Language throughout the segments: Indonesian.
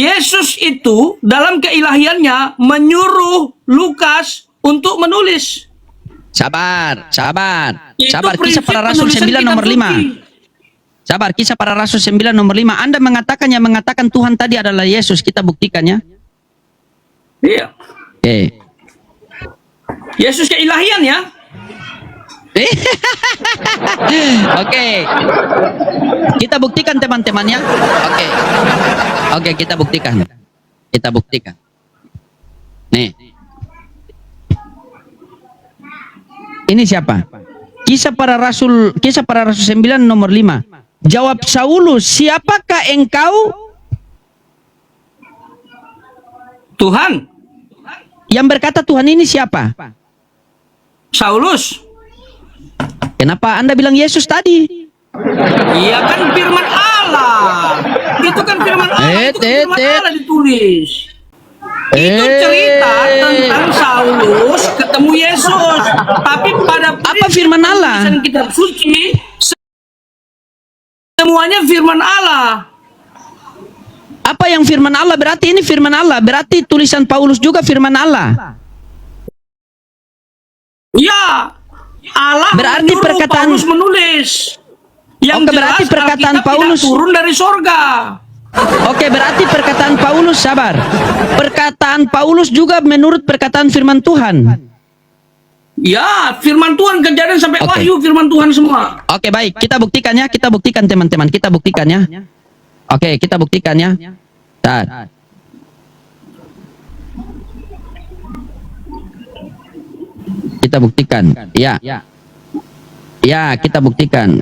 Yesus itu dalam keilahiannya menyuruh Lukas untuk menulis. Sabar. Itu Sabar, Kisah prinsip Para Rasul penulisan 9 kitab nomor 5. suci. Sabar, Kisah Para Rasul 9 nomor 5. Anda mengatakan yang mengatakan Tuhan tadi adalah Yesus. Kita buktikannya. Iya. Yesus keilahian ya. Oke. Kita buktikan teman-temannya. Oke, kita buktikan. Nih. Ini siapa? Kisah Para Rasul 9 nomor 5. Jawab Saulus, siapakah engkau? Tuhan. Yang berkata Tuhan ini siapa? Saulus. Kenapa Anda bilang Yesus tadi? Iya kan firman Allah. Itu kan firman Allah. Itu kan firman Allah ditulis. Itu cerita tentang Saulus ketemu Yesus. Tapi pada Apa firman Allah? tulisan kitab suci semuanya firman Allah. Apa yang firman Allah? Berarti ini firman Allah. Berarti tulisan Paulus juga firman Allah. Ya, Allah Berarti menyuruh perkataan- Paulus menulis. Yang Oke, berarti jelas perkataan Alkitab Paulus- tidak turun dari sorga. Oke, berarti perkataan Paulus, sabar. Perkataan Paulus juga menurut perkataan firman Tuhan. Ya, firman Tuhan kejadian sampai Oke. Wahyu firman Tuhan semua. Oke, baik. Kita buktikannya. Kita buktikan teman-teman. Kita buktikannya. Oke, kita buktikannya. Tar. Kita buktikan. Ya. Ya, kita buktikan.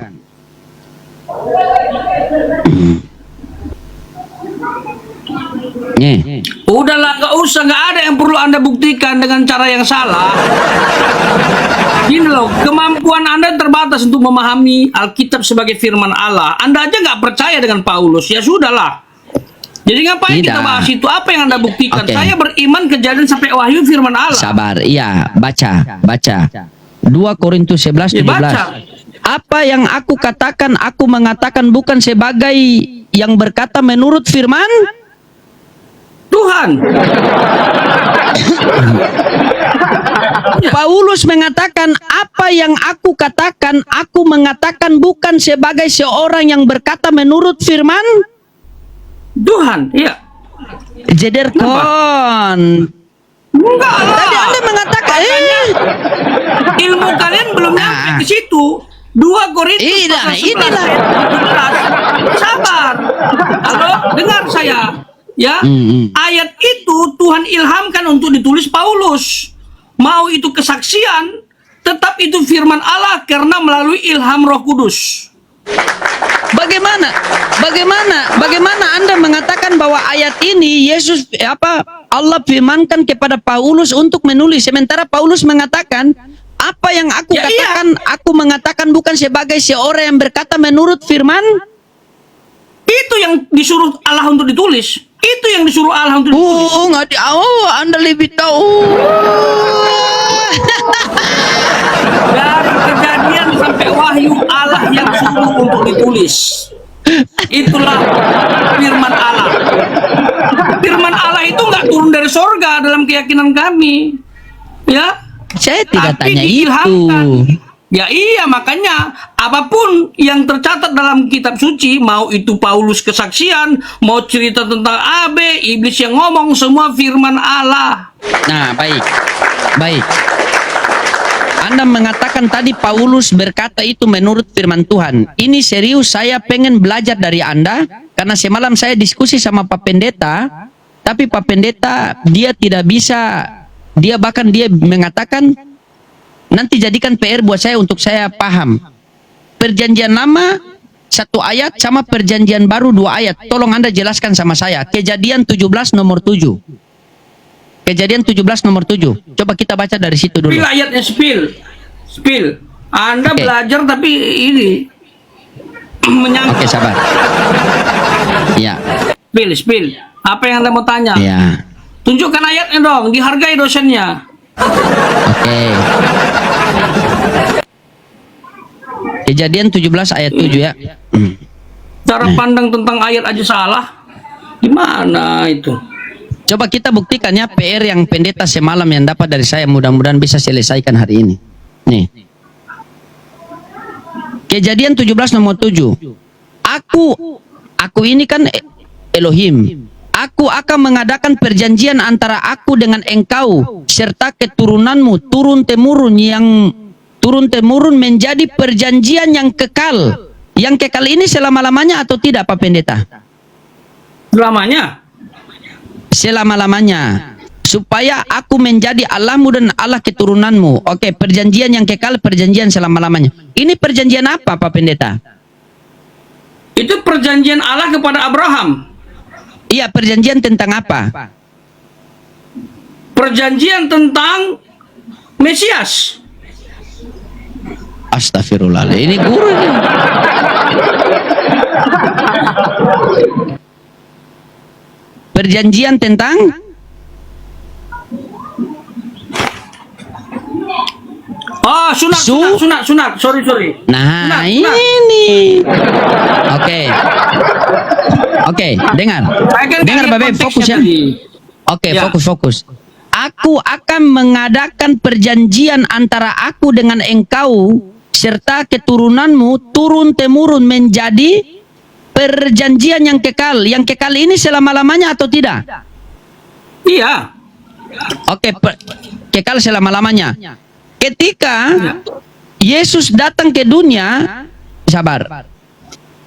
Nih. Udahlah, nggak ada yang perlu Anda buktikan dengan cara yang salah. Gini loh, kemampuan Anda terbatas untuk memahami Alkitab sebagai firman Allah. Anda aja nggak percaya dengan Paulus, ya sudahlah. Jadi ngapain kita Tidak. bahas itu? Apa yang Anda buktikan? Oke. Saya beriman kejadian sampai Wahyu firman Allah. Sabar, iya, baca. 2 Korintus 11 Ya, 17. baca. Apa yang aku katakan, aku mengatakan bukan sebagai yang berkata menurut firman Tuhan. Paulus mengatakan, apa yang aku katakan, aku mengatakan bukan sebagai seorang yang berkata menurut firman Tuhan, iya. Jederkon. Enggak lah. Tadi Anda mengatakan Ilmu kalian belum nyampe ke situ. 2 Korintus Inilah, pasal 11 inilah. ayat 17. Sabar. Halo, dengar saya. Ya, ayat itu Tuhan ilhamkan untuk ditulis Paulus. Mau itu kesaksian, tetap itu firman Allah karena melalui ilham Roh Kudus. Bagaimana Anda mengatakan bahwa ayat ini Yesus Allah firmankan kepada Paulus untuk menulis, sementara Paulus mengatakan apa yang aku Ya, katakan, aku mengatakan bukan sebagai seorang yang berkata menurut firman. Itu yang disuruh Allah untuk ditulis. Itu yang disuruh Allah untuk ditulis. Anda lebih tahu. Dari kejadian sampai Wahyu Allah yang suruh untuk ditulis. Itulah firman Allah. Firman Allah itu nggak turun dari sorga dalam keyakinan kami. Ya. Saya tidak Tapi tanya itu. diilhamkan. Ya iya, makanya apapun yang tercatat dalam kitab suci, mau itu Paulus kesaksian, mau cerita tentang AB, iblis yang ngomong, semua firman Allah. Nah, baik. Anda mengatakan tadi Paulus berkata itu menurut firman Tuhan. Ini serius, saya pengen belajar dari Anda, karena semalam saya diskusi sama Pak Pendeta, tapi Pak Pendeta dia tidak bisa, dia mengatakan nanti jadikan PR buat saya untuk saya paham. Perjanjian lama 1 ayat sama perjanjian baru 2 ayat. Tolong Anda jelaskan sama saya. Kejadian 17 nomor 7. Kejadian 17 nomor 7. Coba kita baca dari situ dulu. Spill ayatnya, spill. Anda Oke. belajar tapi ini menyangkut. Oke, sabar. Ya. Spill. Apa yang Anda mau tanya? Ya. Tunjukkan ayatnya dong, dihargai dosennya. Oke. Kejadian 17 ayat 7 ya. Cara pandang tentang ayat aja salah. Gimana itu? Coba kita buktikan ya PR yang pendeta semalam yang dapat dari saya, mudah-mudahan bisa selesaikan hari ini. Nih. Kejadian 17 nomor 7. Aku ini kan Elohim. Aku akan mengadakan perjanjian antara aku dengan engkau serta keturunanmu turun temurun menjadi perjanjian yang kekal. Yang kekal ini selama-lamanya atau tidak, Pak Pendeta? Selamanya. Selama-lamanya. Supaya aku menjadi Allahmu dan Allah keturunanmu. Oke, perjanjian yang kekal, perjanjian selama-lamanya. Ini perjanjian apa, Pak Pendeta? Itu perjanjian Allah kepada Abraham. Iya, perjanjian tentang apa? Perjanjian tentang Mesias. Astagfirullah, ini guru nih. Perjanjian tentang Oh, sunat. Sorry. Nah, Sunat. ini. Oke, dengar. Saya kan Dengar, lihat Babe, konteksnya fokus ya. tadi. Oke, Ya. fokus. Aku akan mengadakan perjanjian antara aku dengan engkau serta keturunanmu turun-temurun menjadi perjanjian yang kekal. Yang kekal ini selama-lamanya atau tidak? Iya. Oke, kekal selama-lamanya. Ketika Ya. Yesus datang ke dunia, sabar.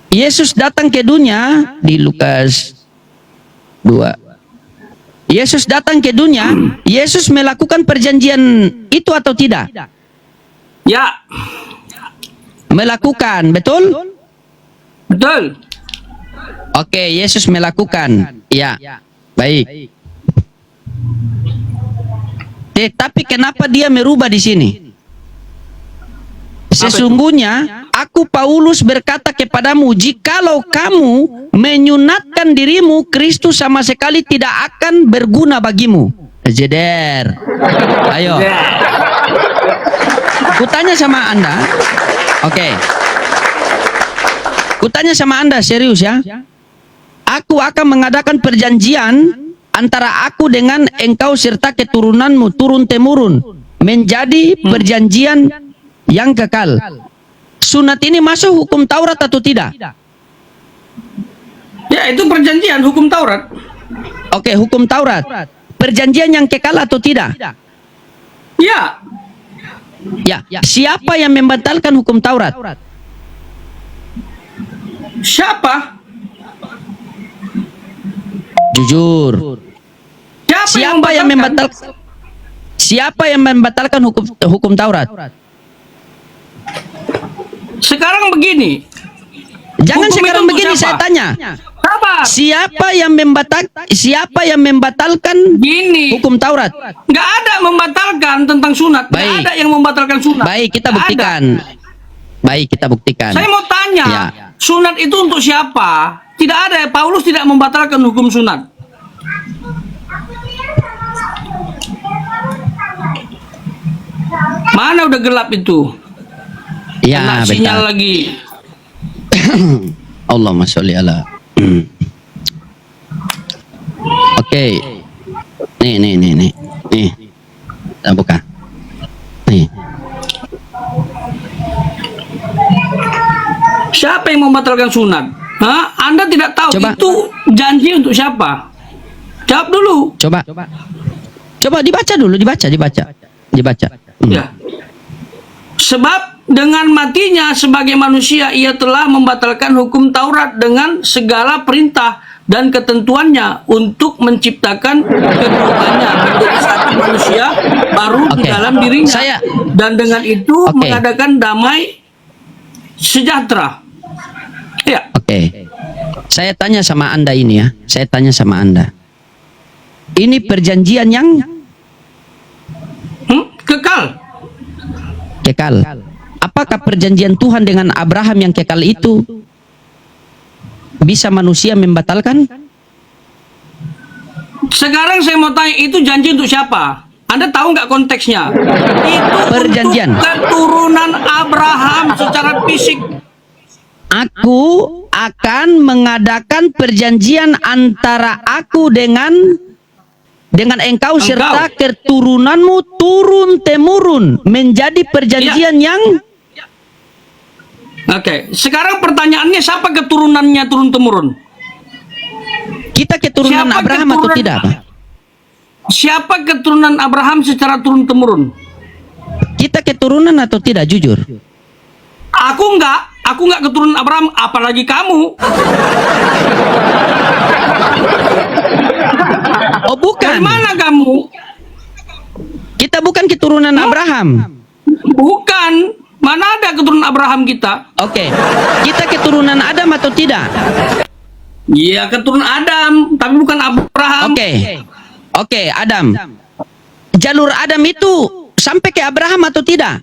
Yesus datang ke dunia di Lukas 2. Yesus datang ke dunia, Yesus melakukan perjanjian itu atau tidak? Ya. Melakukan, betul? Betul. Oke, Yesus melakukan. Ya, baik. Tetapi kenapa dia merubah di sini? Sesungguhnya aku Paulus berkata kepadamu, jikalau kamu menyunatkan dirimu, Kristus sama sekali tidak akan berguna bagimu. Jeder. Ayo. Kutanya sama Anda. Oke. Kutanya sama Anda, serius ya. Aku akan mengadakan perjanjian antara aku dengan engkau serta keturunanmu turun-temurun menjadi perjanjian yang kekal. Sunat ini masuk hukum Taurat atau tidak? Ya, itu perjanjian hukum Taurat. Oke, hukum Taurat. Perjanjian yang kekal atau tidak? Ya. Ya. Siapa yang membatalkan hukum Taurat? Siapa? Jujur. Siapa yang membatalkan? Siapa yang membatalkan hukum Taurat? Sekarang begini. Jangan Hukum sekarang itu untuk begini, siapa? saya tanya. Sabar. Siapa yang membatalkan Gini. hukum Taurat? Nggak ada membatalkan tentang sunat. Nggak Baik. ada yang membatalkan sunat. Baik, kita Nggak buktikan. ada. Baik, kita buktikan. Saya mau tanya, Ya. sunat itu untuk siapa? Tidak ada. Paulus tidak membatalkan hukum sunat. Mana udah gelap itu? Ya, Kena betul. sinyal lagi. Allahumma sholli ala. Oke. Nih. Nih. Kita buka. Nih. Siapa yang membatalkan sunat? Hah? Anda tidak tahu Coba. itu janji untuk siapa? Jawab dulu. Coba dibaca dulu, dibaca. Ya. Sebab dengan matinya sebagai manusia ia telah membatalkan hukum Taurat dengan segala perintah dan ketentuannya untuk menciptakan keduanya menjadi satu manusia baru di Oke. dalam dirinya. Dan dengan itu Oke. mengadakan damai sejahtera. Ya. Oke. Saya tanya sama Anda ini ya. Ini perjanjian yang Kekal. Apakah perjanjian Tuhan dengan Abraham yang kekal itu bisa manusia membatalkan? Sekarang saya mau tanya, itu janji untuk siapa? Anda tahu nggak konteksnya? Itu Perjanjian. untuk keturunan Abraham secara fisik. Aku akan mengadakan perjanjian antara aku dengan engkau serta keturunanmu turun temurun menjadi perjanjian yang Oke, sekarang pertanyaannya siapa keturunannya turun temurun? kita keturunan Siapa Abraham atau keturunan- tidak, Pak? Siapa keturunan Abraham secara turun temurun? Kita keturunan atau tidak, jujur? Aku enggak keturunan Abraham, apalagi kamu. Oh, Dari bukan. mana kamu? Kita bukan keturunan Abraham. Bukan. Mana ada keturunan Abraham kita? Oke. Kita keturunan Adam atau tidak? Iya, keturunan Adam, tapi bukan Abraham. Oke, Adam. Jalur Adam itu sampai ke Abraham atau tidak?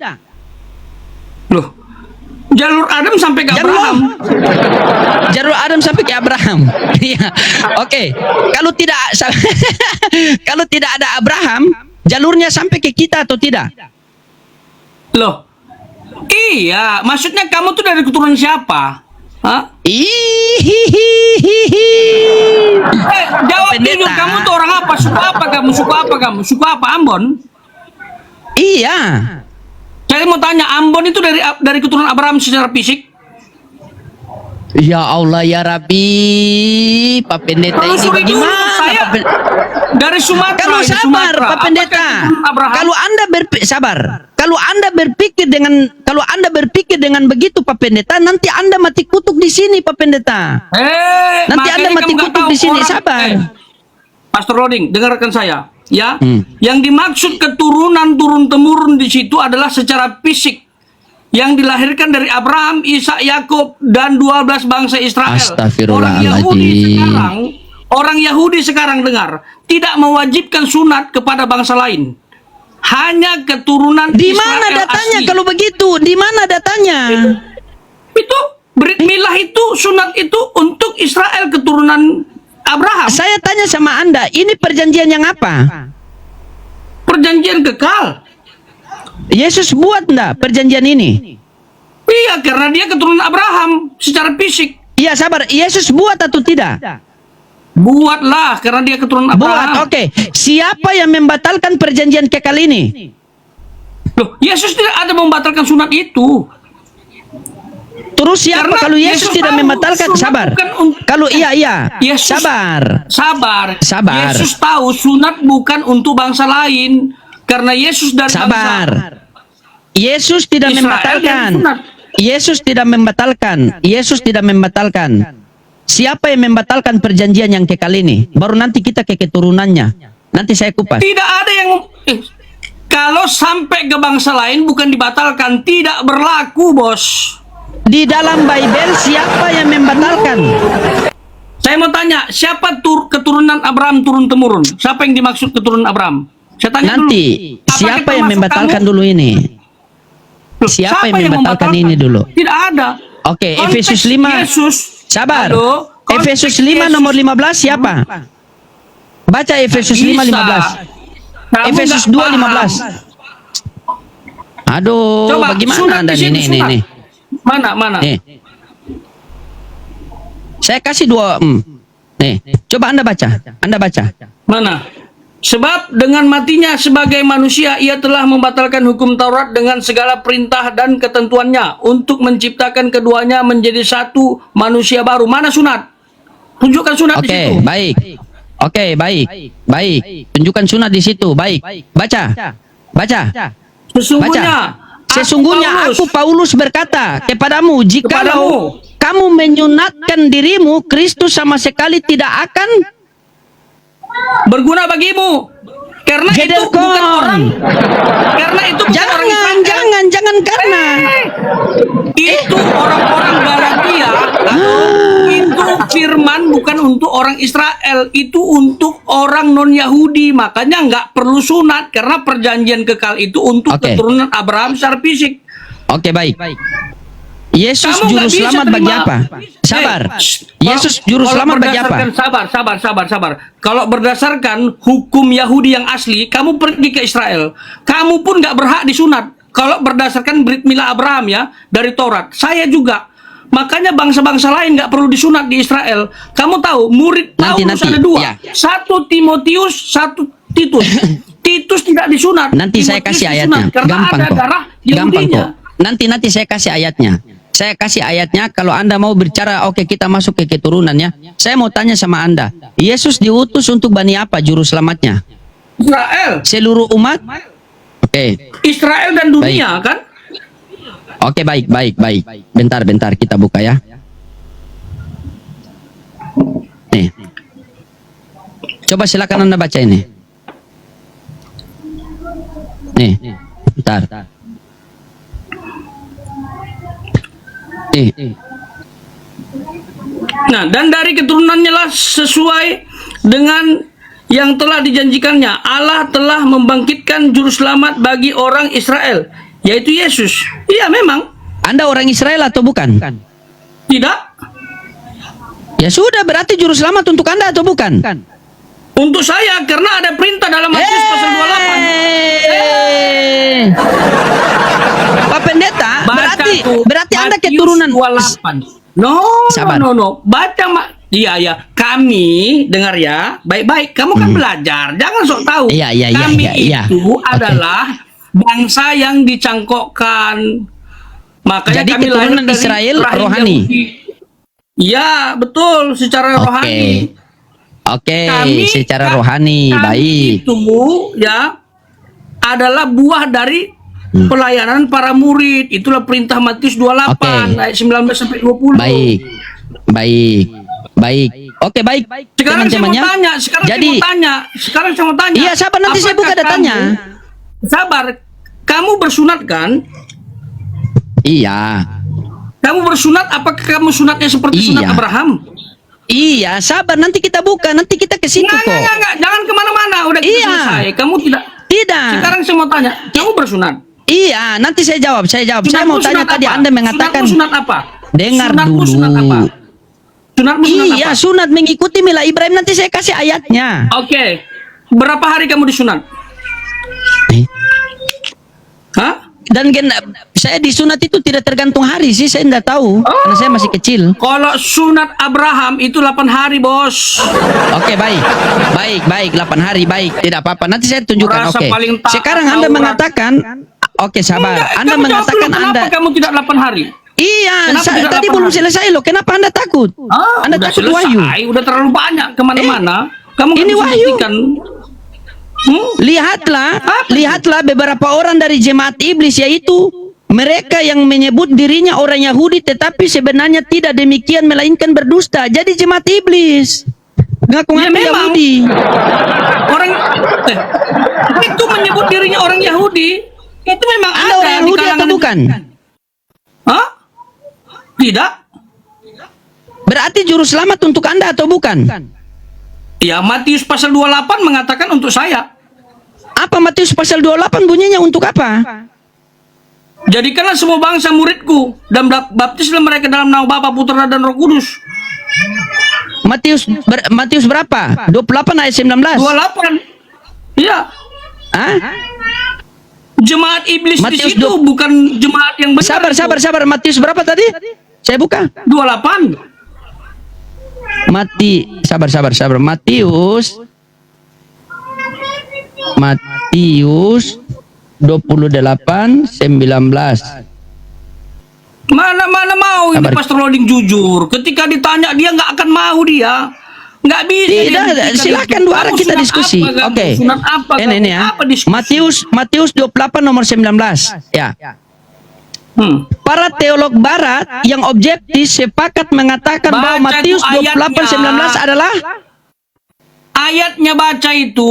Loh, jalur Adam sampai ke Jalur Abraham. Jalur Adam sampai ke Abraham. Iya. Oke. Kalau tidak kalau tidak ada Abraham, jalurnya sampai ke kita atau tidak? Loh, iya, maksudnya kamu tuh dari keturunan siapa? Hah? Jawab Pendeta. jujur, kamu tuh orang apa? Suku apa kamu? Suku apa kamu? Suku apa? Ambon? Iya. Saya mau tanya, Ambon itu dari keturunan Abraham secara fisik? Ya Allah ya Rabbi, Pak Pendeta Kalau ini sudah dulu, bagaimana? saya Pak dari Sumatera. Kalau ini sabar, Sumatera. Pak Pendeta. Apakah keturunan Abraham? Kalau Anda berpikir dengan begitu, Pak Pendeta, nanti Anda mati kutuk di sini, Pak Pendeta. Nanti makanya Anda mati kamu nggak kutuk tahu di sini. orang- Sabar. Pastor Roding, dengarkan saya, ya. Hmm. Yang dimaksud keturunan turun temurun di situ adalah secara fisik. Yang dilahirkan dari Abraham, Ishak, Yakub dan 12 bangsa Israel. Astagfirullahaladzim. Orang Yahudi sekarang dengar, tidak mewajibkan sunat kepada bangsa lain. Hanya keturunan Di Israel mana datanya asli. kalau begitu? Di mana datanya? Itu Brit milah itu, sunat itu untuk Israel keturunan Abraham. Saya tanya sama Anda, ini perjanjian yang apa? Perjanjian kekal. Yesus buat enggak perjanjian ini? Iya, karena dia keturunan Abraham secara fisik. Iya, sabar. Yesus buat atau tidak? Buatlah, karena dia keturunan Abraham. Buat, oke. Siapa yang membatalkan perjanjian kekal ini? Loh, Yesus tidak ada membatalkan sunat itu. Terus siapa Karena kalau Yesus Yesus tidak tahu membatalkan? sunat Sabar. bukan untuk- Kalau iya. Yesus- Sabar. Sabar. Yesus tahu sunat bukan untuk bangsa lain. Karena Yesus dan Sabar. Yesus tidak Israel membatalkan. yang sunat. Yesus tidak membatalkan. Yesus tidak membatalkan. Siapa yang membatalkan perjanjian yang kekal ini? Baru nanti kita ke keturunannya. Nanti saya kupas. Tidak ada yang... kalau sampai ke bangsa lain bukan dibatalkan. Tidak berlaku, bos. Di dalam Bible siapa yang membatalkan? Saya mau tanya, siapa keturunan Abraham turun-temurun? Siapa yang dimaksud keturunan Abraham? Saya tanya Nanti dulu. Apakah siapa yang termasuk membatalkan kamu? dulu ini? Loh, Siapa yang membatalkan ini dulu? Tidak ada. Oke, Konteks Efesus 5. Yesus. Sabar. Halo, konteks Efesus 5 nomor 15 siapa? Baca Efesus 5 Bisa. 15. Kamu Efesus nggak 2 paham. 15. Aduh, Coba, bagaimana sunat Anda di situ, nih? sunat. Mana? Nih. Saya kasih dua. Nih, coba Anda baca. Mana? Sebab dengan matinya sebagai manusia ia telah membatalkan hukum Taurat dengan segala perintah dan ketentuannya untuk menciptakan keduanya menjadi satu manusia baru. Mana sunat? Tunjukkan sunat di situ. Oke, baik. Oke, baik. Tunjukkan sunat di situ. Baik. Baca. Sesungguhnya aku Paulus berkata kepadamu, jikalau kamu menyunatkan dirimu, Kristus sama sekali tidak akan berguna bagimu. Karena itu Gederkon. bukan orang. Karena itu bukan orang Israel. Jangan karena Itu orang-orang Galatia. Itu firman bukan untuk orang Israel, itu untuk orang non-Yahudi. Makanya nggak perlu sunat karena perjanjian kekal itu untuk Oke. keturunan Abraham secara fisik. Oke, baik. Yesus Kamu juru nggak bisa selamat bagi terima. apa? Sabar. Kalau- Yesus juru kalau selamat bagi apa? berdasarkan- Sabar. Kalau berdasarkan hukum Yahudi yang asli, kamu pergi ke Israel, kamu pun nggak berhak disunat. Kalau berdasarkan Brit Milah Abraham ya dari Taurat, saya juga Makanya bangsa-bangsa lain nggak perlu disunat di Israel. Kamu tahu, murid Paulus ada dua. Ya. Satu Timotius, satu Titus. Titus tidak disunat. Nanti saya Timotius kasih disunat ayatnya. karena Gampang ada kok. darah Gampang Yahudinya. kok. Nanti saya kasih ayatnya. Saya kasih ayatnya. Kalau Anda mau bicara, oke, kita masuk ke keturunannya. Saya mau tanya sama Anda. Yesus diutus untuk Bani apa juru selamatnya? Israel. Seluruh umat? Oke. Israel dan dunia kan? Oke, baik. Bentar kita buka ya. Nih. Coba silakan Anda baca ini. Nih. Bentar. Nih. Nah, dan dari keturunannya lah sesuai dengan yang telah dijanjikannya, Allah telah membangkitkan juru selamat bagi orang Israel, yaitu Yesus. Iya, memang. Anda orang Israel atau bukan? Tidak. Ya sudah, berarti juru selamat untuk Anda atau bukan? Untuk saya, karena ada perintah dalam Matius pasal 28. Pak Pendeta, berarti Anda Matius keturunan 28. No, Sabar. no. Baca, Iya. Kami, dengar ya, baik-baik. Kamu kan belajar, jangan sok tahu. Iya. Kami Iya. itu Oke. adalah bangsa yang dicangkokkan. Makanya Jadi kami lahir keturunan dari Israel rahim rohani. Yahudi. Iya, betul, secara rohani. Oke, Kami- secara rohani, Kami baik. itu ya adalah buah dari pelayanan para murid. Itulah perintah Matius 28 Oke. ayat 19 sampai 20. Baik. Oke, baik. Sekarang saya mau Teman-temannya. tanya, sekarang saya mau tanya. Iya, sabar, nanti saya buka Apakah datanya. Sabar. Kamu bersunat kan? Iya. Kamu bersunat, apakah kamu sunatnya seperti sunat Iya. Abraham? Iya, sabar, nanti kita buka, nanti kita ke situ kok. Enggak. Jangan kemana-mana. Udah kita Iya. selesai. Kamu tidak. Tidak. Sekarang saya mau tanya. Kamu bersunat? Iya, nanti saya jawab. Saya Sunatmu mau tanya sunat tadi apa? Anda mengatakan Sunatmu sunat apa? dengar Sunatmu dulu. Sunat apa? Sunatmu sunat Iya, apa? sunat mengikuti Mila Ibrahim, nanti saya kasih ayatnya. Oke. Berapa hari kamu disunat? Eh, Hah? Dan saya disunat itu tidak tergantung hari sih, saya tidak tahu karena saya masih kecil. Kalau sunat Abraham itu 8 hari, Bos. Oke, baik, 8 hari, baik, tidak apa-apa. Nanti saya tunjukkan. Merasa Oke. paling taat Sekarang Anda Taurat. mengatakan, oke, sabar. Enggak, Anda kamu jawab mengatakan dulu, Anda, kenapa kamu tidak 8 hari? iya, Kenapa tidak tadi 8 belum hari? selesai loh. Kenapa Anda takut? Anda Udah takut selesai, wahyu. udah terlalu banyak kemana-mana. Kamu kan ini bisa wahyu. buktikan. Lihatlah beberapa orang dari jemaat iblis, yaitu mereka yang menyebut dirinya orang Yahudi tetapi sebenarnya tidak demikian, melainkan berdusta. Jadi jemaat iblis ngaku-ngaku Ya, memang. Yahudi. Orang itu menyebut dirinya orang Yahudi. Itu memang Anda ada orang di Yahudi atau kalangan- bukan? Hah? Tidak. Berarti juru selamat untuk Anda atau bukan? Ya, Matius pasal 28 mengatakan untuk saya. Apa Matius pasal 28 bunyinya untuk apa? Jadikanlah semua bangsa muridku dan baptislah mereka dalam nama Bapa, Putra dan Roh Kudus. Matius berapa? 28 ayat 19. 28. Iya. Hah? Jemaat iblis Matius di situ bukan jemaat yang benar. Sabar. Matius berapa tadi? Saya buka. 28. Sabar. Matius 28 19. Mana mau ini Sabar. Pastor Loading jujur. Ketika ditanya dia nggak akan mau dia. Nggak bisa. dia Tidak, buktikan silakan itu. dua arah Kamu kita sunat diskusi. apa, kamu? Oke. Sunat apa? Ini kamu? ya. Apa diskusi? Matius 28 nomor 19. Ya. Para teolog barat yang objektif sepakat mengatakan Baca bahwa Matius tuh 28 19 adalah Ayatnya baca itu.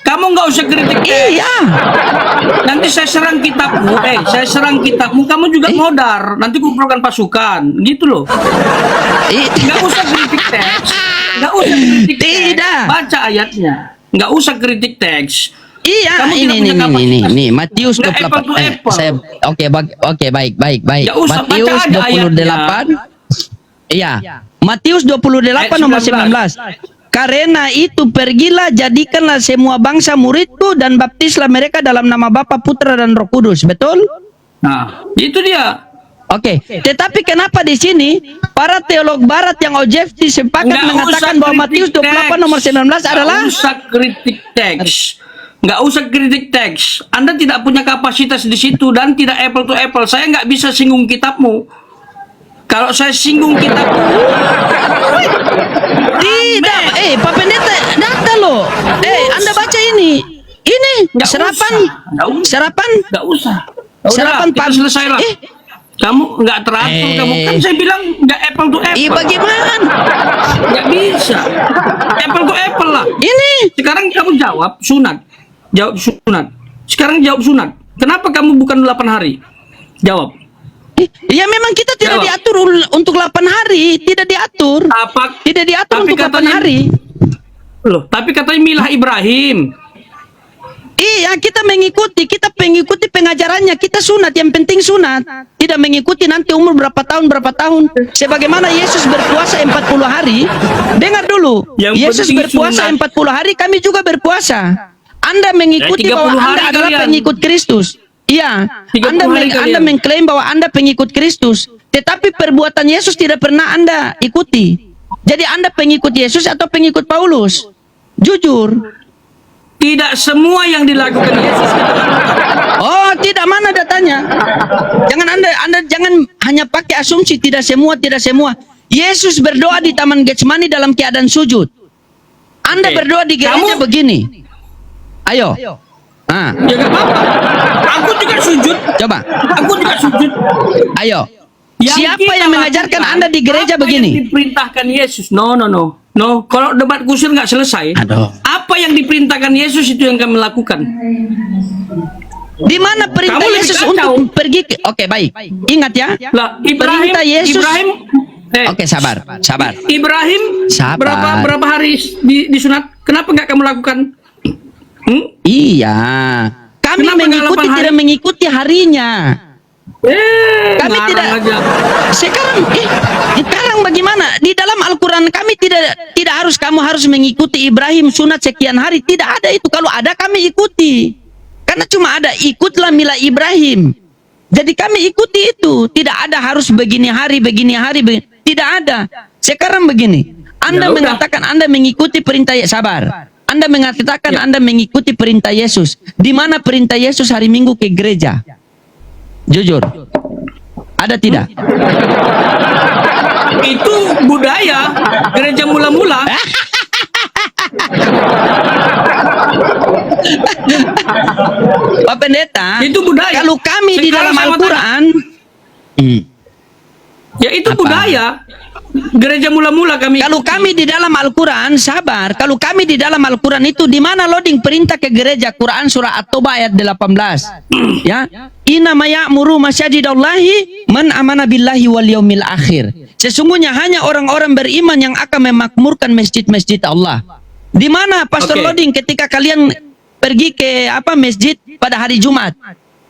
Kamu nggak usah kritik. iya. Nanti saya serang kitabmu. Saya serang kitabmu. Kamu juga modar. Nanti kumpulkan pasukan. Gitu loh. Nggak usah kritik teks. Nggak usah kritik teks. Tidak. Baca ayatnya. Nggak usah kritik teks. Iya, Kamu tidak punya kapasitas. ini Matius Nggak 28. apple to apple. Oke, baik. Ya usah, baca Matius aja 28. Iya. Matius 28 Ayat nomor 19. 19. Karena itu pergilah, jadikanlah semua bangsa muridku dan baptislah mereka dalam nama Bapa, Putra dan Roh Kudus. Betul? Nah, itu dia. Oke, tetapi kenapa di sini para teolog barat yang objektif sepakat Nggak mengatakan usah bahwa Matius kritik 28 teks. nomor 19 adalah Nggak usah kritik teks. Nggak usah kritik teks. Anda tidak punya kapasitas di situ dan tidak apple to apple. Saya nggak bisa singgung kitabmu. Kalau saya singgung kitabmu, tidak. Pak Pendeta, data loh. Anda baca ini. Ini Nggak serapan, usah. Nggak usah. serapan, nggak usah. serapan Kita selesai lah. Kamu nggak teratur, kamu kan saya bilang nggak apple to apple. bagaimana? Nggak bisa. Apple to apple lah. Ini Sekarang kamu jawab sunat. Jawab sunat. Sekarang jawab sunat. Kenapa kamu bukan 8 hari? Jawab. ya memang kita tidak Jawab. diatur untuk 8 hari, tidak diatur. Tidak diatur Tapi untuk 8 katanya- hari. Loh, tapi katanya milah Ibrahim. Iya, kita mengikuti pengajarannya, kita sunat, yang penting sunat. Tidak mengikuti nanti umur berapa tahun. Sebagaimana Yesus berpuasa 40 hari, dengar dulu. Yang Yesus penting berpuasa sunat. 40 hari, kami juga berpuasa. Anda mengikuti Ya, 30 bahwa Anda hari adalah kalian. pengikut Kristus. Iya, 30 hari Anda kalian. mengklaim bahwa Anda pengikut Kristus. Tetapi perbuatan Yesus tidak pernah Anda ikuti. Jadi Anda pengikut Yesus atau pengikut Paulus? Jujur. Tidak semua yang dilakukan Yesus. Oh, tidak, mana datanya? Jangan Anda jangan hanya pakai asumsi tidak semua. Yesus berdoa di Taman Getsemani dalam keadaan sujud. Anda Oke. berdoa di gereja Kamu- begini. Ayo. Ah, Ya nggak apa-apa. Aku juga sujud. coba. Aku juga sujud. Ayo. Siapa kita yang mengajarkan lakukan, Anda di gereja apa begini? Yang diperintahkan Yesus. No. Kalau debat kusir nggak selesai. Aduh. Apa yang diperintahkan Yesus itu yang kami lakukan. Di mana perintah Kamu lebih Yesus kacau. untuk pergi ke... Oke, baik. Ingat ya. Lah, Perintah Yesus. Oke, sabar. Ibrahim Sabar. berapa hari disunat? Kenapa nggak kamu lakukan? Iya. Kami Kenapa nggak mengikuti 8 hari? tidak mengikuti harinya. Kami Ngarang tidak. aja. Sekarang bagaimana? Di dalam Al-Quran kami tidak harus kamu harus mengikuti Ibrahim sunat sekian hari. Tidak ada itu. Kalau ada kami ikuti. Karena cuma ada ikutlah milah Ibrahim. Jadi kami ikuti itu. Tidak ada harus begini hari. Tidak ada. Sekarang begini. Anda Ya udah. mengatakan Anda mengikuti perintah sabar. Anda mengatakan Ya. Anda mengikuti perintah Yesus. Di mana perintah Yesus hari Minggu ke gereja? Jujur. Ada tidak? Itu budaya gereja mula-mula. Pak Pendeta, Itu budaya. kalau kami di Sekarang dalam saya mau Al-Quran, Ya itu Apa? budaya gereja mula-mula kami. kalau kami di dalam Al-Quran, sabar, kalau kami di dalam Al-Quran itu di mana loading perintah ke gereja Quran surah At-Taubah ayat 18. Ya. Inna ma ya'muru masyajidallahi man amana billahi wal yaumil akhir. Sesungguhnya hanya orang-orang beriman yang akan memakmurkan masjid-masjid Allah. Di mana Pastor Oke. Loading ketika kalian pergi ke masjid pada hari Jumat,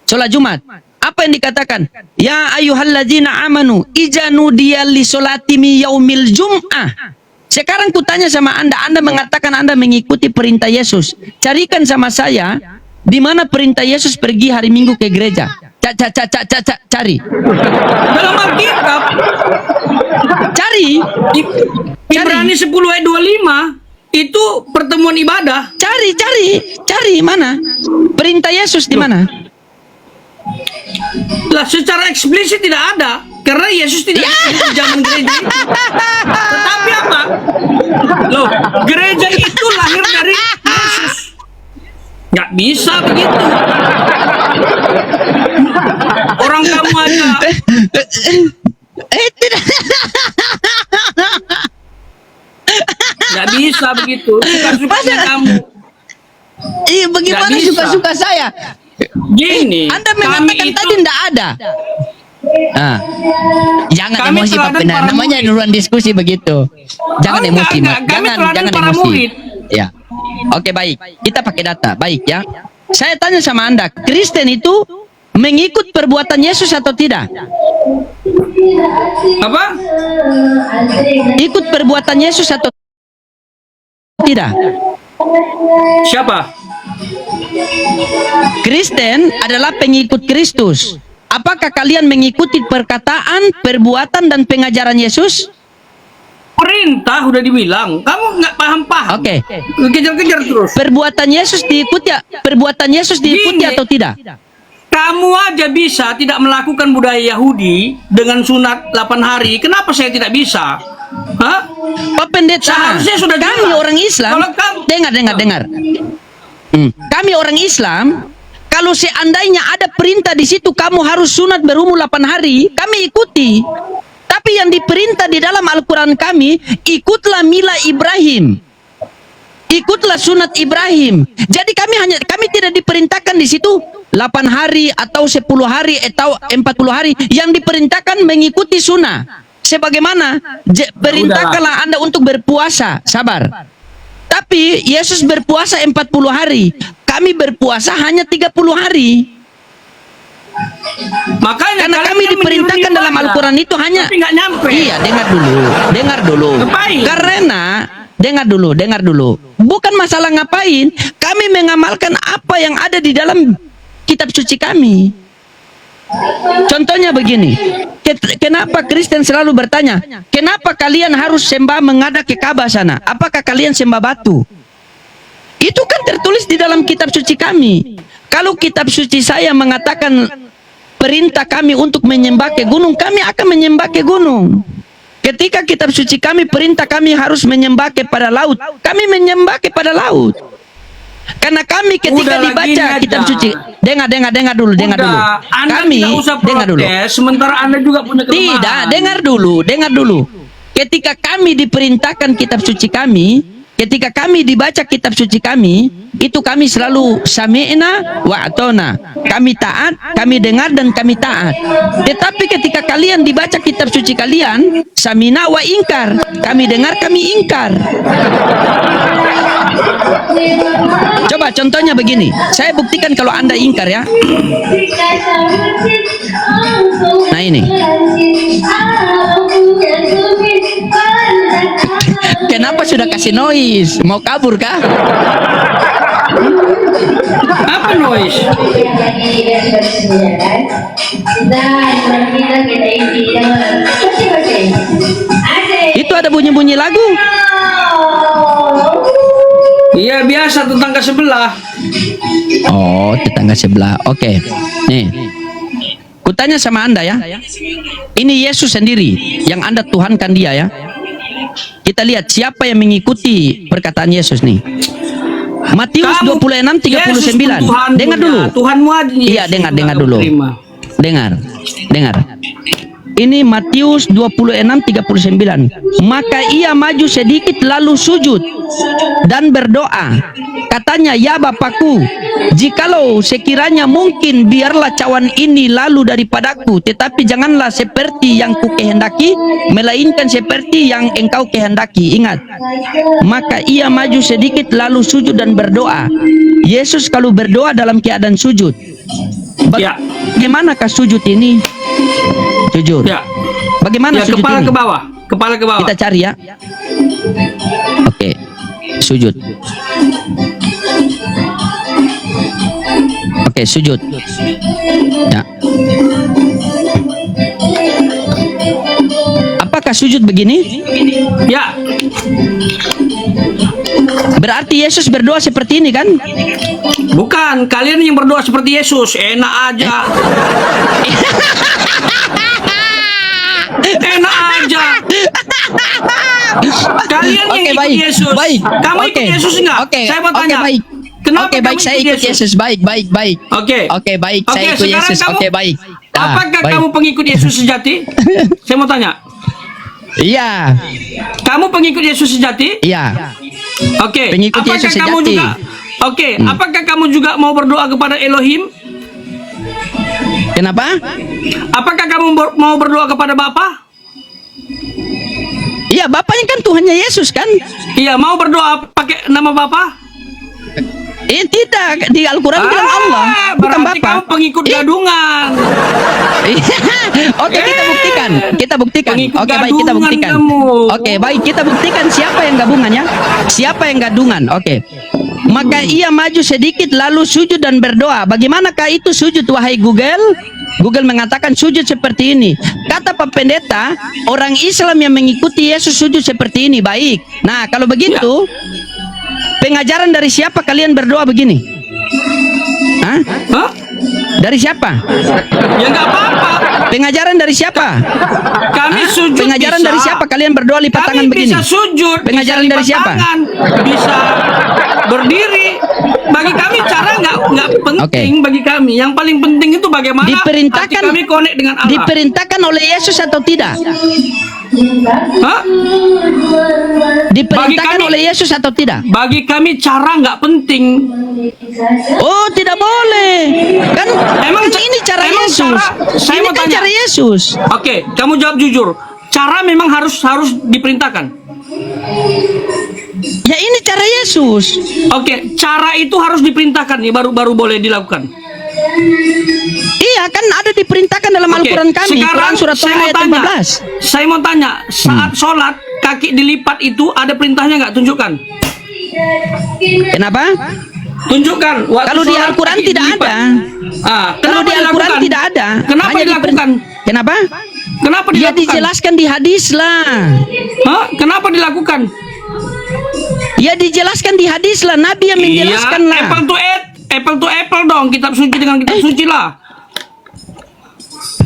sholat Jumat, apa yang dikatakan? Ya ayyuhalladzina amanu idza nudiya li sholati mi yaumil jum'ah. Sekarang kutanya sama Anda mengatakan Anda mengikuti perintah Yesus. Carikan sama saya di mana perintah Yesus pergi hari Minggu ke gereja. Cari. Dalam Alkitab Cari. Ibrani 10 ayat 25 itu pertemuan ibadah. Cari mana? Perintah Yesus di mana? Lah secara eksplisit tidak ada karena Yesus tidak hidup di zaman gereja itu. Tetapi apa? Loh, gereja itu lahir dari Yesus. Nggak bisa begitu. Orang kamu aja Tidak. nggak bisa begitu. Suka-sukanya kamu. Bagaimana Nggak bisa. suka-suka saya? Gini, Anda kami mengatakan itu tadi tidak ada. Jangan Kami emosi Pak teladan Pendeta. para Namanya murid. ruang diskusi begitu. Jangan Oh, emosi, enggak. Mas. Kami teladan Jangan para emosi. murid. Ya. Oke, baik. Kita pakai data. Baik ya. Saya tanya sama Anda, Kristen itu mengikut perbuatan Yesus atau tidak? apa? Ikut perbuatan Yesus atau tidak? Siapa? Kristen adalah pengikut Kristus. Apakah kalian mengikuti perkataan, perbuatan, dan pengajaran Yesus? Perintah udah dibilang, kamu nggak paham-paham. Oke. Kejar-kejar terus. Perbuatan Yesus diikuti, perbuatan Yesus diikuti Gini. atau tidak? Kamu aja bisa tidak melakukan budaya Yahudi dengan sunat 8 hari. Kenapa saya tidak bisa? Hah? Pak Pendeta, Seharusnya sudah kami jelas. orang Islam, Kalau kamu- dengar. Kami orang Islam, kalau seandainya ada perintah di situ kamu harus sunat berumur 8 hari, kami ikuti. Tapi yang diperintah di dalam Al-Quran kami, ikutlah mila Ibrahim. Ikutlah sunat Ibrahim. Jadi kami tidak diperintahkan di situ 8 hari atau 10 hari atau 40 hari. Yang diperintahkan mengikuti sunnah. Sebagaimana perintahkanlah Anda untuk berpuasa, sabar. Tapi Yesus berpuasa 40 hari. Kami berpuasa hanya 30 hari. Makanya Karena kalian kami kan diperintahkan menyuruh dalam ibadah, Al-Quran itu hanya tapi nggak nyampe. Iya, dengar dulu. Ngapain? Karena dengar dulu. Bukan masalah ngapain, kami mengamalkan apa yang ada di dalam kitab suci kami. Contohnya begini, kenapa Kristen selalu bertanya, kenapa kalian harus sembah menghadap ke Ka'bah sana? Apakah kalian sembah batu? Itu kan tertulis di dalam kitab suci kami. Kalau kitab suci saya mengatakan perintah kami untuk menyembah ke gunung, kami akan menyembah ke gunung. Ketika kitab suci kami perintah kami harus menyembah kepada laut, kami menyembah kepada laut. Karena kami ketika Udah dibaca lagi kitab aja. suci, dengar dulu. Anda Kami tidak usah dengar dulu. protes, sementara Anda juga punya kelemahan. Tidak, dengar dulu. Ketika kami diperintahkan kitab suci kami, ketika kami dibaca kitab suci kami, itu kami selalu sami'na wa atona. Kami taat, kami dengar dan kami taat. Tetapi ketika kalian dibaca kitab suci kalian, samina wa ingkar. Kami dengar, kami ingkar. Coba contohnya begini. Saya buktikan kalau Anda ingkar ya. Nah ini. Kenapa sudah kasih noise? Mau kabur kah? Apa noise? Itu ada bunyi-bunyi lagu. Iya biasa tetangga sebelah. Oh, tetangga sebelah. Oke. Nih. Kutanya sama Anda ya. Ini Yesus sendiri yang Anda tuhankan dia ya. Kita lihat siapa yang mengikuti perkataan Yesus nih. Matius 26:39. Dengar dulu. Tuhanmu aja. Iya, dengar dulu. Terima. Dengar. Ini Matius 26:39. Maka ia maju sedikit lalu sujud dan berdoa. Katanya, ya Bapakku, jikalau sekiranya mungkin biarlah cawan ini lalu daripadaku, tetapi janganlah seperti yang ku kehendaki, melainkan seperti yang engkau kehendaki. Ingat, maka ia maju sedikit lalu sujud dan berdoa. Yesus kalau berdoa dalam keadaan sujud. Ya. Bagaimanakah sujud ini? Jujur. Ya. Bagaimana Ya, sujud kepala ini? ke bawah. Kepala ke bawah. Kita cari ya. Oke. Sujud. Oke, sujud. Ya. Apakah sujud begini? Ya. Berarti Yesus berdoa seperti ini kan? Bukan, kalian yang berdoa seperti Yesus. Enak aja. Enak aja. Kalian yang Oke, ikut baik. Yesus. Baik. Kamu Oke. ikut Yesus enggak? Oke. Saya mau Oke, tanya. baik. Kenapa Oke, baik, kamu saya ikut Yesus. Baik. Oke. Oke, baik, Oke, saya ikut sekarang Yesus. kamu- Oke, baik. Nah, Apakah baik. kamu pengikut Yesus sejati? Saya mau tanya. Iya. Kamu pengikut Yesus sejati? Iya. Oke. Pengikut Apakah Yesus kamu sejati. juga? Oke. Apakah kamu juga mau berdoa kepada Elohim? Kenapa? Apakah kamu mau berdoa kepada Bapa? Iya, Bapaknya kan Tuhannya Yesus kan? Iya, mau berdoa pakai nama Bapa? Tidak, di Al-Quran bilang Allah, bukan berarti Bapa. kamu pengikut gadungan. Oke, kita buktikan. Pengikut Oke, baik, kita gadungan buktikan. kamu. Oke, baik, kita buktikan siapa yang gabungan ya. Siapa yang gadungan? Oke. Maka ia maju sedikit lalu sujud dan berdoa. Bagaimanakah itu sujud, wahai Google? Google mengatakan sujud seperti ini. Kata Pak Pendeta, orang Islam yang mengikuti Yesus sujud seperti ini. Baik. Nah, kalau begitu, pengajaran dari siapa kalian berdoa begini? Hah? Hah? Dari siapa? Ya nggak apa-apa. Pengajaran dari siapa? Kami sujud Pengajaran bisa. dari siapa kalian berdoa lipat Kami tangan begini? bisa sujud. Pengajaran bisa dari lipat siapa? Tangan, bisa berdiri. Bagi kami cara nggak penting. Bagi kami yang paling penting itu bagaimana hati kami connect dengan Allah. Diperintahkan oleh Yesus atau tidak? Hah? Diperintahkan kami- oleh Yesus atau tidak? Bagi kami cara nggak penting. Oh, tidak boleh. Kan Emang kan ini cara emang Yesus. saya Ini mau kan tanya. cara Yesus. Oke, kamu jawab jujur. Cara memang harus diperintahkan. Ya ini cara Yesus. Oke, cara itu harus diperintahkan nih baru boleh dilakukan. Iya kan ada diperintahkan dalam Oke, Al-Quran kami. Quran surat saya Toha mau ayat tanya. 14. Saya mau tanya, saat sholat kaki dilipat itu ada perintahnya nggak? Tunjukkan. Kenapa? Tunjukkan. Waktu Kalau di sholat Al-Quran kaki tidak dilipat. ada. Kenapa Kalau di Al-Quran dilakukan? tidak ada. Kenapa Hanya dilakukan? Kenapa? Kenapa Ya dilakukan? dijelaskan di hadis lah. Hah? Kenapa dilakukan? Ya dijelaskan di hadis lah. Nabi yang menjelaskan Iya, lah. apple to apple dong. Kitab suci dengan kitab suci lah.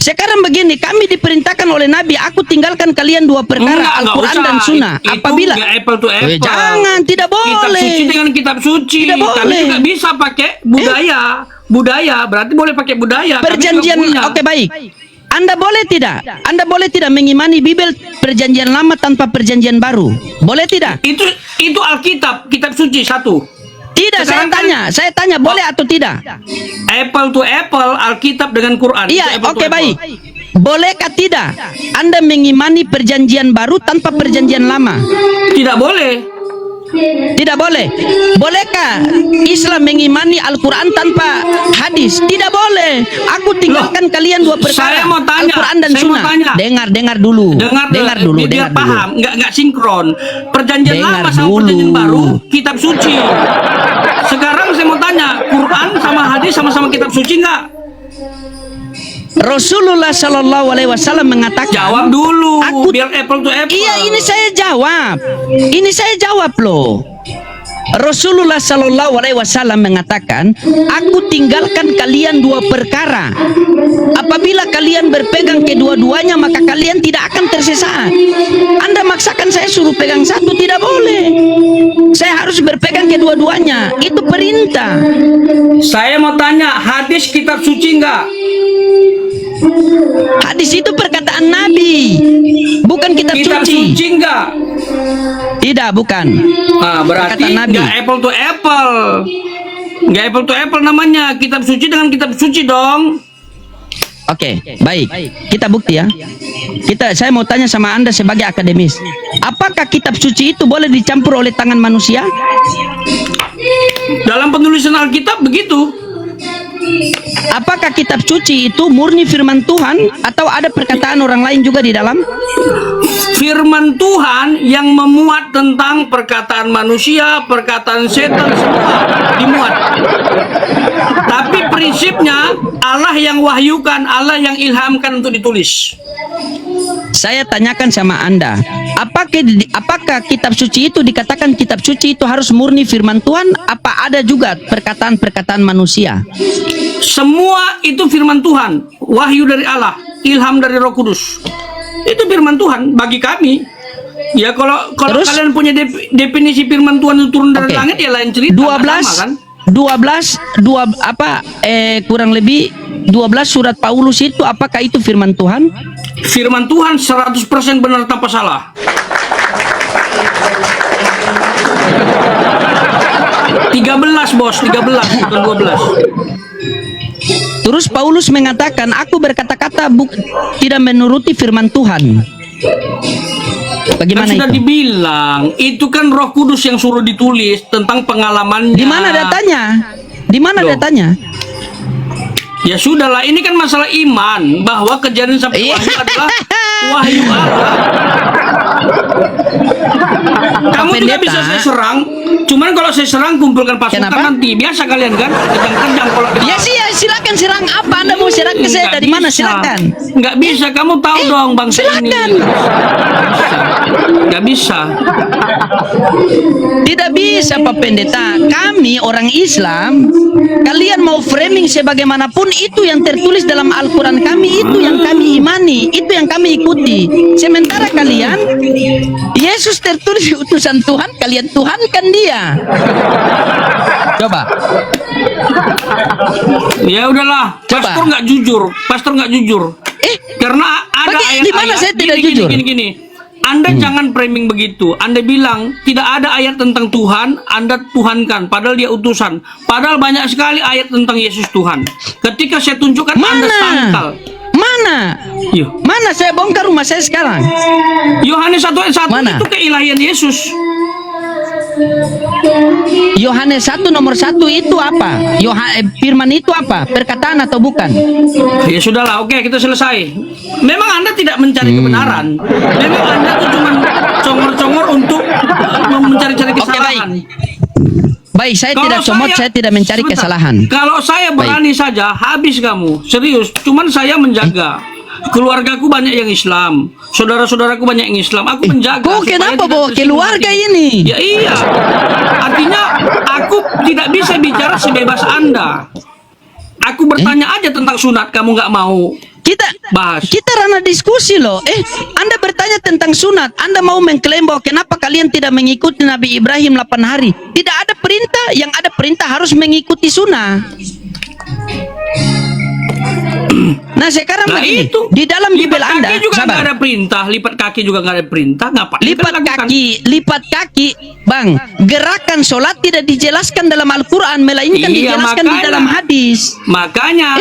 Sekarang begini, kami diperintahkan oleh Nabi, aku tinggalkan kalian dua perkara, Enggak Al-Quran usah. dan Sunnah. Itu Apabila nggak apple to apple. jangan, tidak Kitab boleh. suci dengan kitab suci. Tidak Kami boleh. juga bisa pakai budaya. Budaya berarti boleh pakai budaya. Kami Perjanjian, juga punya. oke baik. Anda boleh tidak? Anda boleh tidak mengimani Bible perjanjian lama tanpa perjanjian baru? Boleh tidak? Itu Alkitab, kitab suci satu. Tidak, Sekarang saya tanya, boleh atau tidak? Apple to apple Alkitab dengan Quran. Iya, Itu apple to oke apple. baik. Bolehkah tidak Anda mengimani perjanjian baru tanpa perjanjian lama? Tidak boleh. Tidak boleh. Bolehkah Islam mengimani Al-Quran tanpa hadis? Tidak boleh. Aku tinggalkan kalian dua perkara. Saya mau tanya, Al-Quran dan saya mau Sunnah. tanya. Dengar dulu. Dengar dulu. biar paham, nggak sinkron. Perjanjian Dengar lama sama dulu. perjanjian baru, kitab suci. Sekarang saya mau tanya, Quran sama hadis sama-sama kitab suci nggak? Rasulullah Shallallahu Alaihi Wasallam mengatakan. Jawab dulu, Aku- biar apple to apple. Iya, ini saya jawab. Ini saya jawab loh. Rasulullah Shallallahu Alaihi Wasallam mengatakan, aku tinggalkan kalian dua perkara. Apabila kalian berpegang kedua-duanya, maka kalian tidak akan tersesat. Anda maksakan saya suruh pegang satu, tidak boleh. Saya harus berpegang kedua-duanya. Itu perintah. Saya mau tanya, hadis kitab suci nggak? Hadis itu perkataan Nabi, bukan kitab Kitab suci. suci nggak? Tidak, bukan. Nah, berarti Perkataan Nabi. nggak apple to apple. Nggak apple to apple namanya. Kitab suci dengan kitab suci dong. Oke, baik. Kita bukti ya. Saya mau tanya sama Anda sebagai akademis. Apakah kitab suci itu boleh dicampur oleh tangan manusia? Dalam penulisan Alkitab begitu. Apakah kitab suci itu murni firman Tuhan atau ada perkataan orang lain juga di dalam? Firman Tuhan yang memuat tentang perkataan manusia, perkataan setan, semua dimuat. Tapi prinsipnya Allah yang wahyukan, Allah yang ilhamkan untuk ditulis. Saya tanyakan sama Anda, apakah kitab suci itu dikatakan kitab suci itu harus murni firman Tuhan? Apa ada juga perkataan-perkataan manusia? Semua itu firman Tuhan, wahyu dari Allah, ilham dari Roh Kudus. Itu firman Tuhan bagi kami. Ya kalau Terus? kalian punya definisi firman Tuhan itu turun dari Oke. langit ya lain cerita. 12 kurang lebih 12 surat Paulus itu apakah itu firman Tuhan? Firman Tuhan 100% benar tanpa salah. 13 bos, 13 bukan 12. Terus Paulus mengatakan, aku berkata-kata tidak menuruti firman Tuhan. Bagaimana Kan sudah itu? dibilang, itu kan Roh Kudus yang suruh ditulis tentang pengalamannya. Di mana datanya? Di mana Loh. datanya? Ya sudahlah, ini kan masalah iman bahwa kejadian sampai Iya. wahyu adalah wahyu Allah. Kamu Kamu juga pendeta. bisa saya serang. Cuman kalau saya serang kumpulkan pasukan Kenapa? nanti. Biasa kalian kan kejang-kejang kalau Ya sih, ya, silakan serang apa Anda mau serang ke saya Nggak dari mana? bisa. Silakan. Nggak bisa, kamu tahu dong bangsa silakan. ini. Nggak bisa. Tidak bisa Pak Pendeta. Kami orang Islam, kalian mau framing sebagaimanapun itu yang tertulis dalam Al-Quran kami, itu yang kami imani, itu yang kami ikuti. Sementara kalian, Yesus tertulis utusan Tuhan, kalian tuhankan dia. Coba. Ya udahlah, Coba. pastor nggak jujur. Karena ada di mana ayat-ayat saya tidak gini, jujur? Gini. Anda jangan framing begitu. Anda bilang tidak ada ayat tentang Tuhan, Anda tuhankan, padahal dia utusan. Padahal banyak sekali ayat tentang Yesus Tuhan. Ketika saya tunjukkan Anda sangkal. Mana? Yuk. Mana saya bongkar rumah saya sekarang? Yohanes 1 ayat 1 Mana? itu keilahian Yesus. Yohanes 1 nomor 1 itu apa? Firman itu apa? Perkataan atau bukan? Ya sudahlah, oke kita selesai. Memang Anda tidak mencari kebenaran. Memang Anda tuh cuma congor-congor untuk mencari-cari kesalahan. Baik, saya tidak comot, saya tidak mencari Sebentar. kesalahan. Kalau saya berani saja, habis kamu. Serius, cuman saya menjaga. Keluargaku banyak yang Islam, saudara-saudaraku banyak yang Islam. Aku menjaga. Kok supaya kenapa tidak bawa tersinggung keluarga hati. ini? Ya iya. Artinya aku tidak bisa bicara sebebas Anda. Aku bertanya aja tentang sunat, kamu nggak mau. Bahas. Kita ranah diskusi loh. Anda bertanya tentang sunat, Anda mau mengklaim bahwa kenapa kalian tidak mengikuti Nabi Ibrahim 8 hari? Tidak ada perintah, yang ada perintah harus mengikuti sunnah. Nah sekarang begini, di dalam Bible Anda, kaki juga nggak ada perintah, lipat kaki juga nggak ada perintah, ngapain? lipat kaki, Bang. Gerakan sholat tidak dijelaskan dalam Al-Quran, melainkan dijelaskan di dalam hadis. Makanya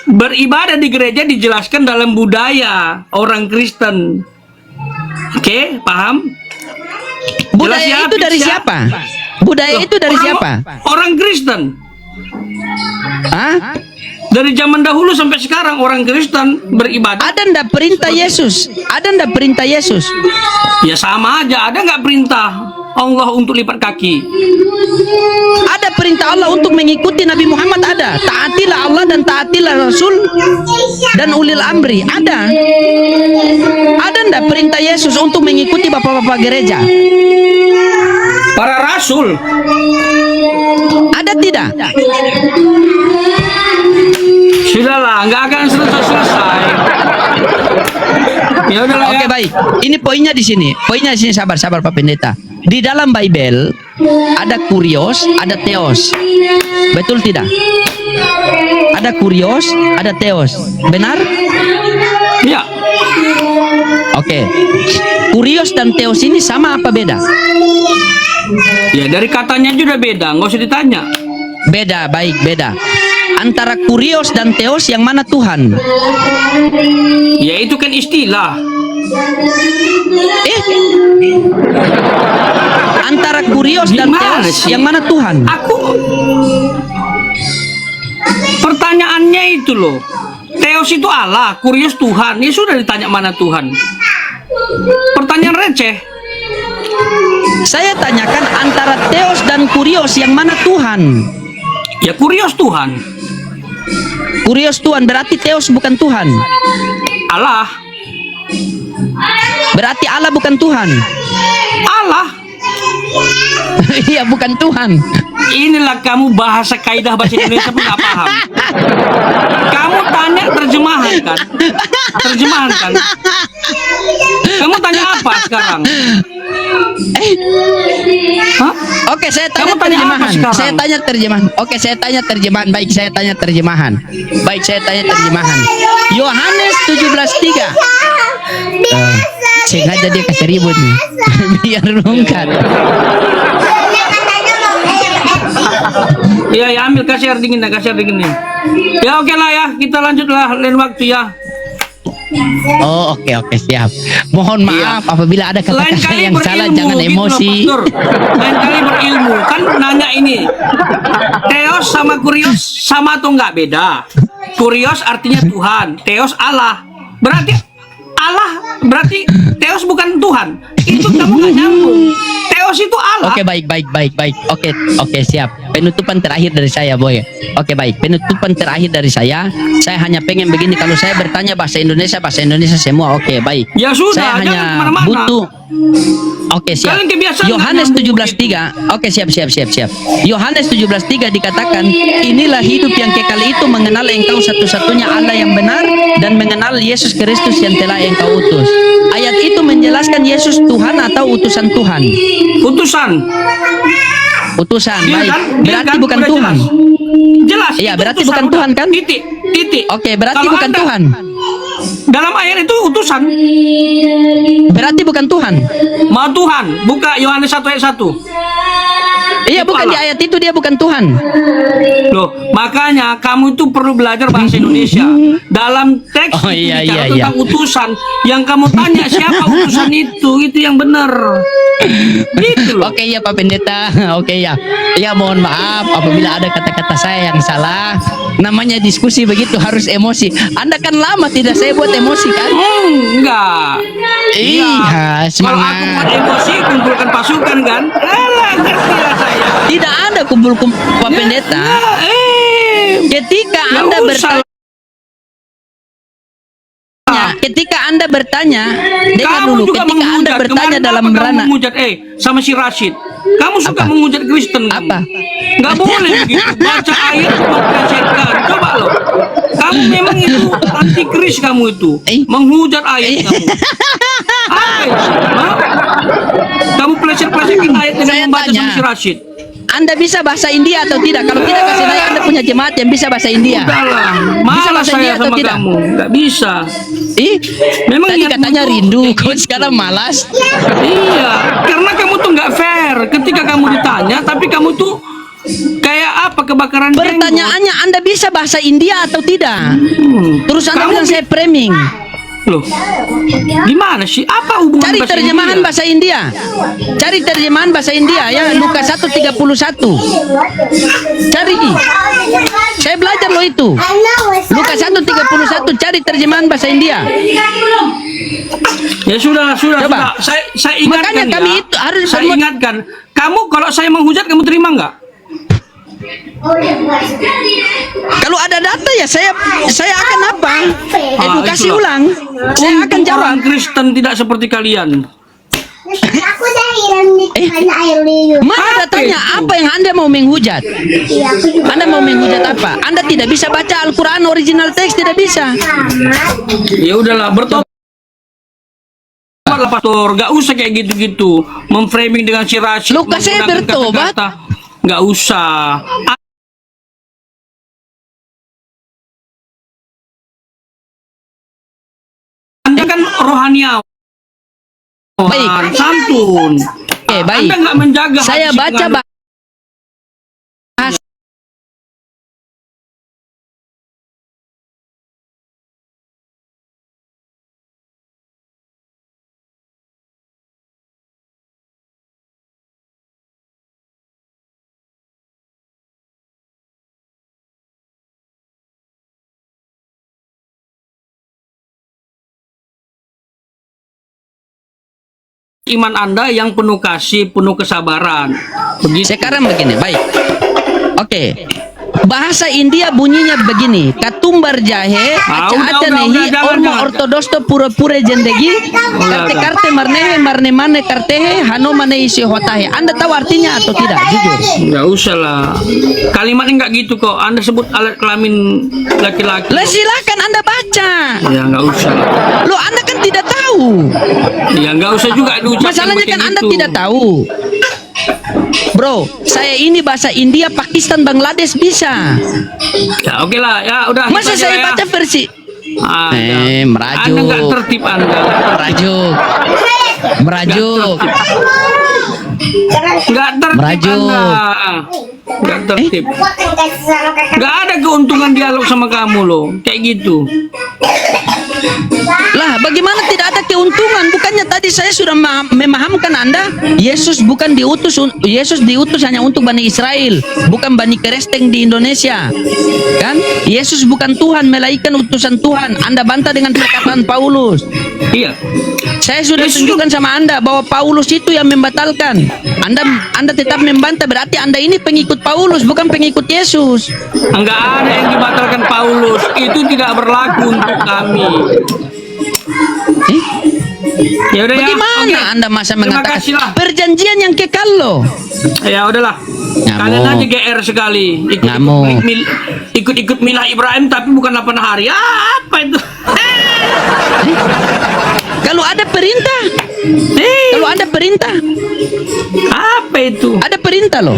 beribadah di gereja dijelaskan dalam budaya orang Kristen. Oke, paham? Budaya itu dari siapa? Budaya itu dari siapa? Orang Kristen. Hah? Dari zaman dahulu sampai sekarang orang Kristen beribadah. Ada ndak perintah Yesus? Ada ndak perintah Yesus? Ya sama aja, ada nggak perintah Allah untuk lipat kaki? Ada perintah Allah untuk mengikuti Nabi Muhammad, ada. Taatilah Allah dan taatilah Rasul dan ulil amri, ada. Ada ndak perintah Yesus untuk mengikuti bapak-bapak gereja? Para rasul. Ada tidak? Sudahlah, nggak akan selesai. Ya udahlah. Oke, baik. Ini poinnya di sini. Poinnya di sini, sabar Pak Pendeta. Di dalam Bible ada kurios, ada teos. Betul tidak? Ada kurios, ada teos. Benar? Ya. Oke. Kurios dan teos ini sama apa beda? Ya dari katanya juga beda, nggak usah ditanya. Beda, baik, beda. Antara kurios dan teos yang mana Tuhan? Ya itu kan istilah. Antara kurios dan Gimana teos sih? yang mana Tuhan? Pertanyaannya itu loh. Teos itu Allah, kurios Tuhan. Ya sudah ditanya mana Tuhan. Pertanyaan receh. Saya tanyakan antara teos dan kurios yang mana Tuhan? Ya kurios Tuhan. Kurios Tuhan berarti teos bukan Tuhan. Allah. Berarti Allah bukan Tuhan. Allah. Iya, bukan Tuhan. Inilah kamu bahasa kaidah bahasa Indonesia pun nggak paham. Kamu tanya terjemahan kan? Terjemahan kan? Kamu tanya apa sekarang? Hah? Oke, saya tanya Kamu tanya apa terjemahan. sekarang? Saya tanya terjemahan. Oke, saya tanya terjemahan. Baik, saya tanya terjemahan. Baik, saya tanya terjemahan. Yohanes 17:3. Sengaja dia kasih ribut nih. Biar rungkat. Iya, ya ambil kasih air dingin, kasih air dingin nih. Ya oke lah ya, kita lanjutlah lain waktu ya. Oh, oke, siap. Mohon maaf apabila ada Lain kata-kata kali yang salah, berilmu, jangan gitu loh, emosi. Pastor. Lain kali berilmu, kan nanya ini. Teos sama kurios sama atau enggak beda? Kurios artinya Tuhan, teos Allah. Berarti Allah berarti Theos bukan Tuhan. Itu kamu nggak nyambung. Theos itu Allah. Oke, baik. Oke, siap. Penutupan terakhir dari saya, Boy. Oke, baik. Penutupan terakhir dari saya hanya pengen begini, kalau saya bertanya bahasa Indonesia semua. Oke, baik. Ya sudah, Saya hanya jangan kemana-mana. butuh. Oke, siap. Kalian kebiasaan Yohanes nggak nyambung 17:3. Oke, siap. Yohanes 17:3 dikatakan, inilah hidup yang kekal itu, mengenal engkau satu-satunya Allah yang benar dan mengenal Yesus Kristus yang telah engkau utus. Ayat itu menjelaskan Yesus Tuhan atau utusan Tuhan? Utusan. Utusan, Iya baik. kan? Iya Berarti kan? bukan Udah Tuhan. Jelas. Iya, itu berarti utusan, bukan udah. Tuhan kan? Titik. Oke, berarti Kalau bukan Anda- Tuhan. Dalam ayat itu utusan. Berarti bukan Tuhan. Mau Tuhan. Buka Yohanes 1 ayat 1. Iya, Itu bukan di Allah. ayat itu dia bukan Tuhan. Loh, makanya kamu itu perlu belajar bahasa Indonesia. Dalam teks Oh, itu iya, bicara iya, tentang utusan. Yang kamu tanya siapa utusan itu yang benar. Gitu loh. Oke, ya Pak Pendeta. Oke, ya. Ya, mohon maaf apabila ada kata-kata saya yang salah. Namanya diskusi begitu harus emosi. Anda kan lama tidak saya buat emosi kan? Enggak. Iya, Kalau semangat. aku buat emosi, kumpulkan pasukan kan? Alah, ngerti lah saya. Tidak ada kumpul-kumpul Pak Pendeta. Ketika Nggak Anda usah. bertanya, ketika Anda bertanya, dengar Kamu dulu. juga Ketika Anda menghujat. bertanya Kemarin dalam apa kamu ranah, menghujat sama si Rashid. Kamu suka Apa? menghujat Kristen. kamu. Apa? Nggak boleh begitu. Baca ayat memplesetkan. Coba loh. Kamu memang itu anti Kris kamu itu. Menghujat ayat kamu. Apa itu? Hah? Kamu pleset-plesetkan ayat dengan Saya membaca tanya. sama si Rashid. Anda bisa bahasa India atau tidak? Kalau tidak, kasih tahu Anda punya jemaat yang bisa bahasa India. Udahlah. Bisa Malas bahasa saya India atau sama tidak? kamu. Nggak bisa. Ih, Memang tadi niatmu katanya tuh rindu, kayak kok gitu. sekarang malas. Iya, karena kamu tuh nggak fair. Ketika kamu ditanya, tapi kamu tuh kayak apa kebakaran jenggot. Pertanyaannya, Anda bisa bahasa India atau tidak? Terus Anda Kamu bilang saya framing. Loh, gimana sih? Apa hubungan Cari bahasa terjemahan India? bahasa India. Cari terjemahan bahasa India ya, Lukas 1:31. Cari. Saya belajar loh itu. Lukas 1:31, cari terjemahan bahasa India. Ya sudah. Coba. Saya ingatkan Makanya ya. kami itu harus saya berbuat- ingatkan. Kamu kalau saya menghujat, kamu terima nggak? Kalau ada data ya saya akan apa? Edukasi itulah. ulang. Saya akan Untuk jawab. orang Kristen tidak seperti kalian. Aku dah hilang di karena air liur. Mana Apa datanya? itu? Apa yang Anda mau menghujat? Iya, aku juga. Anda mau menghujat apa? Anda tidak bisa baca Al-Quran original teks, tidak bisa. Ya udahlah, bertobat lah pastor, gak usah kayak gitu-gitu memframing dengan si Rashid. Lukas saya menggunakan bertobat. kata-kata. Gak usah. Anda kan rohaniawan, Baik. santun. Oke, baik. Anda nggak menjaga Saya hati baca dengan- bahasa iman Anda yang penuh kasih, penuh kesabaran. Begitu. sekarang begini, baik. Oke. Bahasa India bunyinya begini, katumbar jahe, aca-aca udah, nehi, jangan, ormo jangan. ortodosto pura-pura jendegi, karte-karte marnehe, marne-marne kartehe, hano mane isi hotahe. Anda tahu artinya atau tidak? Jujur. Nggak usah lah. Kalimatnya nggak gitu kok. Anda sebut alat kelamin laki-laki. Lah silakan Anda baca. Ya nggak usah lah. Loh, Anda kan tidak tahu. Ya nggak usah juga diucapkan Masalahnya kan begitu. Anda tidak tahu. Bro, saya ini bahasa India, Pakistan, Bangladesh bisa. Ya oke lah. Ya udah. Masa itu aja saya ya. baca versi merajuk. Anda nggak tertib Anda. Merajuk. Merajuk. Nggak tertib Merajuk. Anda. Nggak tertib. Aku akan kasih sama kakak. Nggak ada keuntungan dialog sama kamu loh. Kayak gitu. Lah, bagaimana tidak ada keuntungan? Bukannya tadi saya sudah memahamkan Anda, Yesus diutus hanya untuk Bani Israel, bukan Bani Keresteng di Indonesia. Kan? Yesus bukan Tuhan, melainkan utusan Tuhan. Anda bantah dengan perkataan Paulus. Iya. Saya sudah Yesus tunjukkan sama Anda bahwa Paulus itu yang membatalkan. Anda tetap membantah, berarti Anda ini pengikut Paulus, bukan pengikut Yesus. Enggak ada yang dibatalkan Paulus. Itu tidak berlaku untuk kami. Ya udah ya. Bagaimana Oke. Anda masa Terima mengatakan kasih lah. perjanjian yang kekal loh? Ya udahlah. Nggak Kalian mau. aja GR sekali. Nggak mau. Ikut milah Ibrahim tapi bukan 8 hari. Apa itu? Kalau ada perintah, kalau ada perintah, Apa itu? ada perintah loh.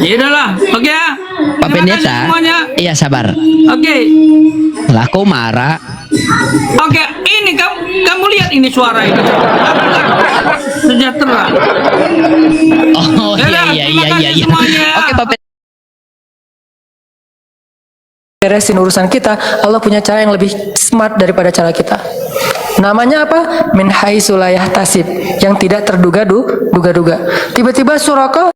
Ya udahlah. Oke ya. Pak Terima kasih Pendeta, semuanya. iya sabar. Oke. Lah kau marah. Oke, ini kamu lihat ini suara ini. Sejahtera. Oh Yaudah, iya terima kasih iya. semuanya. Oke Pak Pendeta. Beresin urusan kita, Allah punya cara yang lebih smart daripada cara kita. Namanya apa? Min haitsu la yahtasib, yang tidak terduga-duga. Tiba-tiba Suraka